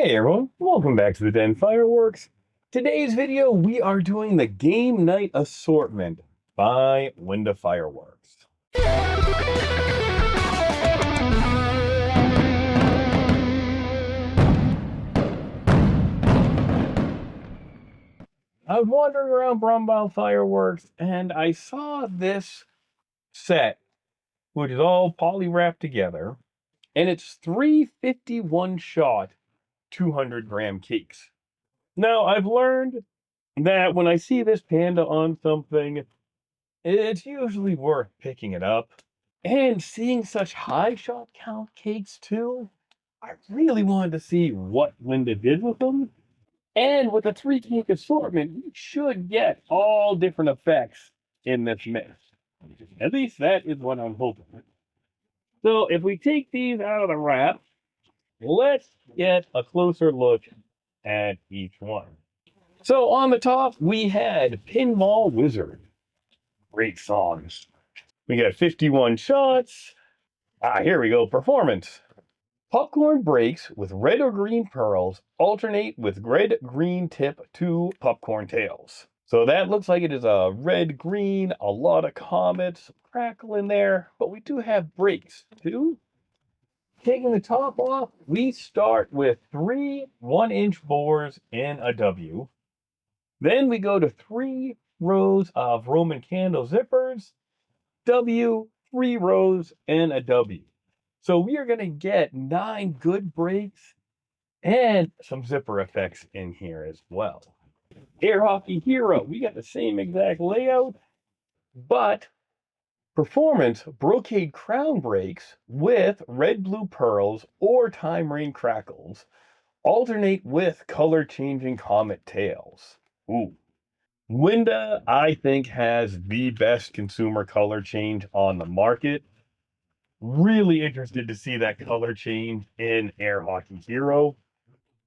Hey everyone, welcome back to the Den Fireworks. Today's video, we are doing the Game Night Assortment by Winda Fireworks. I was wandering around Brumball Fireworks and I saw this set, which is all poly wrapped together, and it's 351 shot 200-gram cakes. Now, I've learned that when I see this panda on something, it's usually worth picking it up. And seeing such high shot count cakes too, I really wanted to see what Linda did with them. And with a three cake assortment, we should get all different effects in this mix. At least that is what I'm hoping. So if we take these out of the wrap, let's get a closer look at each one. So on the top, we had Pinball Wizard. Great songs. We got 51 shots. Here we go. Performance. Popcorn breaks with red or green pearls alternate with red-green tip to popcorn tails. So that looks like it is a red-green, a lot of comets, crackle in there, but we do have breaks too. Taking the top off, we start with three 1-inch bores in a W. Then we go to 3 rows of Roman candle zippers, W, 3 rows, and a W. So we are going to get 9 good breaks and some zipper effects in here as well. Air Hockey Hero, we got the same exact layout, but performance brocade crown breaks with red blue pearls or time rain crackles alternate with color changing comet tails. Ooh. Winda, I think, has the best consumer color change on the market. Really interested to see that color change in Air Hockey Hero.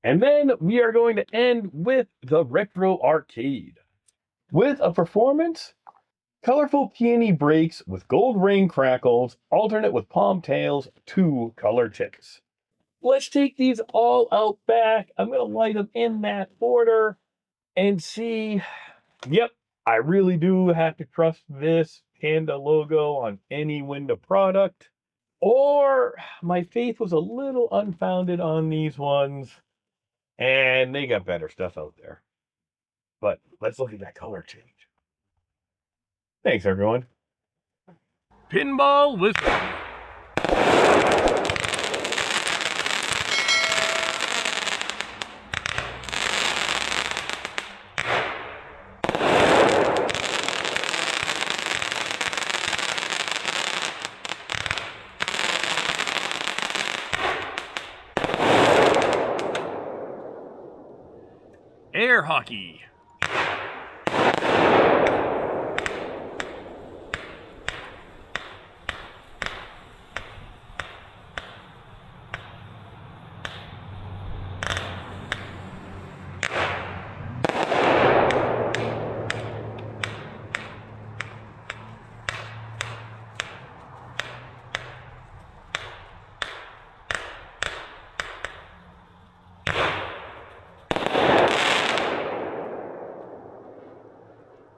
And then we are going to end with the Retro Arcade. With a performance, colorful peony breaks with gold ring crackles, alternate with palm tails, 2 color tips. Let's take these all out back. I'm going to light them in that order and see. Yep, I really do have to trust this Panda logo on any Winda product. Or my faith was a little unfounded on these ones, and they got better stuff out there. But let's look at that color change. Thanks, everyone. Pinball Wizard. Air Hockey.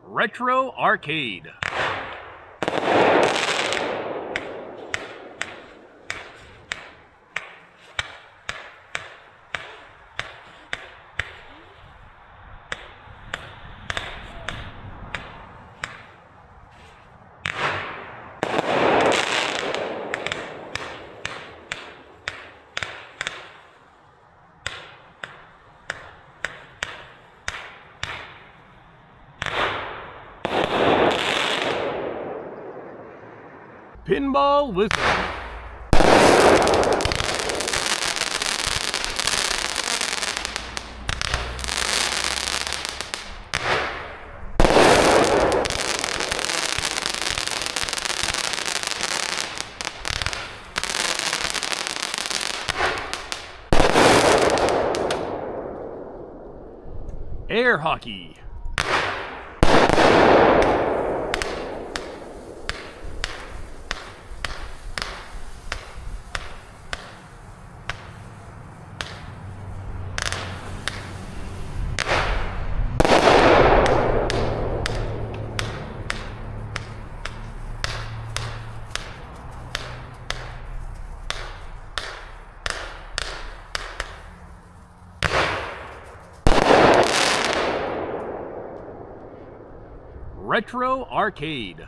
Retro Arcade. Pinball Wizard. Air Hockey. Retro Arcade.